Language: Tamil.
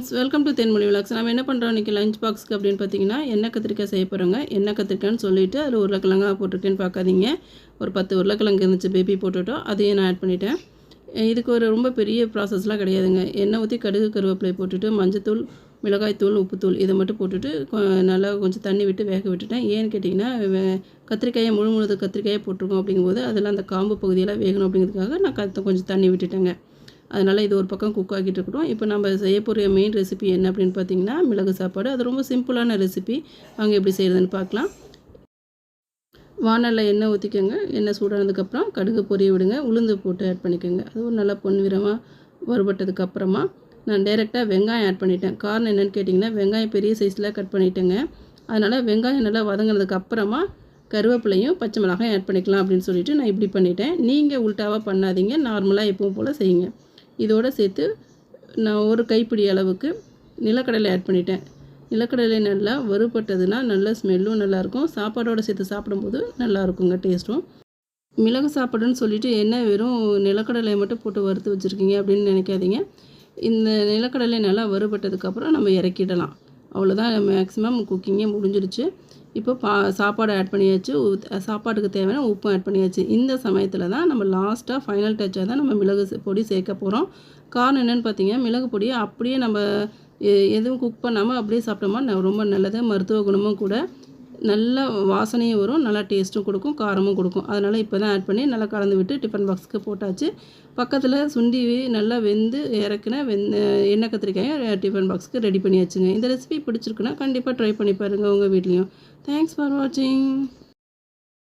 Friends, welcome to Thenmozhi vlogs. நம்ம என்ன பண்ணுறோம் இன்றைக்கி லஞ்ச் பாக்ஸ்க்கு அப்படின்னு பார்த்தீங்கன்னா, எண்ணெய் கத்திரிக்காய் செய்ய போகிறோங்க. எண்ணெய் கத்திரிக்காய்னு சொல்லிவிட்டு அதில் உருளைக்கிழங்கா போட்டிருக்கேன்னு பார்க்காதீங்க. ஒரு 10 உருளைக்கிழங்கு இருந்துச்சு, பேபி போட்டுவிட்டோம். அதையும் நான் ஆட் பண்ணிட்டேன். இதுக்கு ஒரு ரொம்ப பெரிய ப்ராசஸ்லாம் கிடையாதுங்க. எண்ணெய் ஊற்றி கடுகு கருவேப்பிலை போட்டுட்டு மஞ்சத்தூள், மிளகாய்த்தூள், உப்புத்தூள் இதை மட்டும் போட்டுட்டு நல்லா கொஞ்சம் தண்ணி விட்டு வேக விட்டுட்டேன். ஏன்னு கேட்டிங்கன்னா, கத்திரிக்காயை முழு கத்திரிக்காயை போட்டிருக்கோம் அப்படிங்கும்போது அதெல்லாம் அந்த காம்பு பகுதியெல்லாம் வேகணும் அப்படிங்கிறதுக்காக நான் கொஞ்சம் தண்ணி விட்டுட்டேங்க. அதனால் இது ஒரு பக்கம் குக் ஆகிட்டு இருக்கட்டும். இப்போ நம்ம செய்ய போகிற மெயின் ரெசிபி என்ன அப்படின்னு பார்த்தீங்கன்னா, மிளகு சாப்பாடு. அது ரொம்ப சிம்பிளான ரெசிபி. வாங்க எப்படி செய்கிறதுன்னு பார்க்கலாம். வானலில் எண்ணெய் ஊற்றிக்கோங்க. எண்ணெய் சூடானதுக்கப்புறம் கடுகு பொரிய விடுங்க. உளுந்து போட்டு ஆட் பண்ணிக்கோங்க. அதுவும் நல்லா பொன்னிறமாக வறுபட்டதுக்கப்புறமா நான் டைரெக்டாக வெங்காயம் ஆட் பண்ணிட்டேன். காரணம் என்னென்னு கேட்டிங்கன்னா, வெங்காயம் பெரிய சைஸில் கட் பண்ணிட்டேங்க. அதனால் வெங்காயம் நல்லா வதங்கினதுக்கப்புறமா கருவேப்பிலையும் பச்சை மிளகாயும் ஆட் பண்ணிக்கலாம் அப்படின்னு சொல்லிட்டு நான் இப்படி பண்ணிட்டேன். நீங்கள் உல்ட்டாவாக பண்ணாதீங்க, நார்மலாக எப்பவும் போல் செய்யுங்க. இதோடு சேர்த்து நான் ஒரு கைப்பிடி அளவுக்கு நிலக்கடலை ஆட் பண்ணிட்டேன். நிலக்கடலை நல்லா வறுபட்டதுன்னா நல்ல ஸ்மெல்லும் நல்லாயிருக்கும். சாப்பாடோடு சேர்த்து சாப்பிடும்போது நல்லாயிருக்குங்க டேஸ்ட்டும். மிளகு சாப்பாடுன்னு சொல்லிவிட்டு என்ன வெறும் நிலக்கடலை மட்டும் போட்டு வறுத்து வச்சுருக்கீங்க அப்படின்னு நினைக்காதீங்க. இந்த நிலக்கடலை நல்லா வறுபட்டதுக்கப்புறம் நம்ம இறக்கிடலாம். அவ்வளோதான், மேக்ஸிமம் குக்கிங்கே முடிஞ்சிடுச்சு. இப்போ சாப்பாடு ஆட் பண்ணியாச்சு. சாப்பாட்டுக்கு தேவையான உப்பும் ஆட் பண்ணியாச்சு. இந்த சமயத்தில் தான் நம்ம லாஸ்ட்டாக ஃபைனல் டச்சாக தான் நம்ம மிளகு பொடி சேர்க்க போகிறோம். காரணம் என்னென்னு பார்த்தீங்கன்னா, மிளகு பொடியை அப்படியே நம்ம எதுவும் குக் பண்ணாமல் அப்படியே சாப்பிட்டோமா ரொம்ப நல்லது. மருத்துவ குணமும் கூட. நல்ல வாசனையும் வரும், நல்லா டேஸ்ட்டும் கொடுக்கும், காரமும் கொடுக்கும். அதனால் இப்போ தான் ஆட் பண்ணி நல்லா கலந்து விட்டு டிஃபன் பாக்ஸுக்கு போட்டாச்சு. பக்கத்தில் சுண்டி நல்லா வெந்து இறக்குன எண்ணெய் கத்திரிக்காயை டிஃபன் பாக்ஸுக்கு ரெடி பண்ணியாச்சுங்க. இந்த ரெசிபி பிடிச்சிருக்குன்னா கண்டிப்பாக ட்ரை பண்ணி பாருங்கள் உங்கள் வீட்லேயும். தேங்க்ஸ் ஃபார் வாட்சிங்.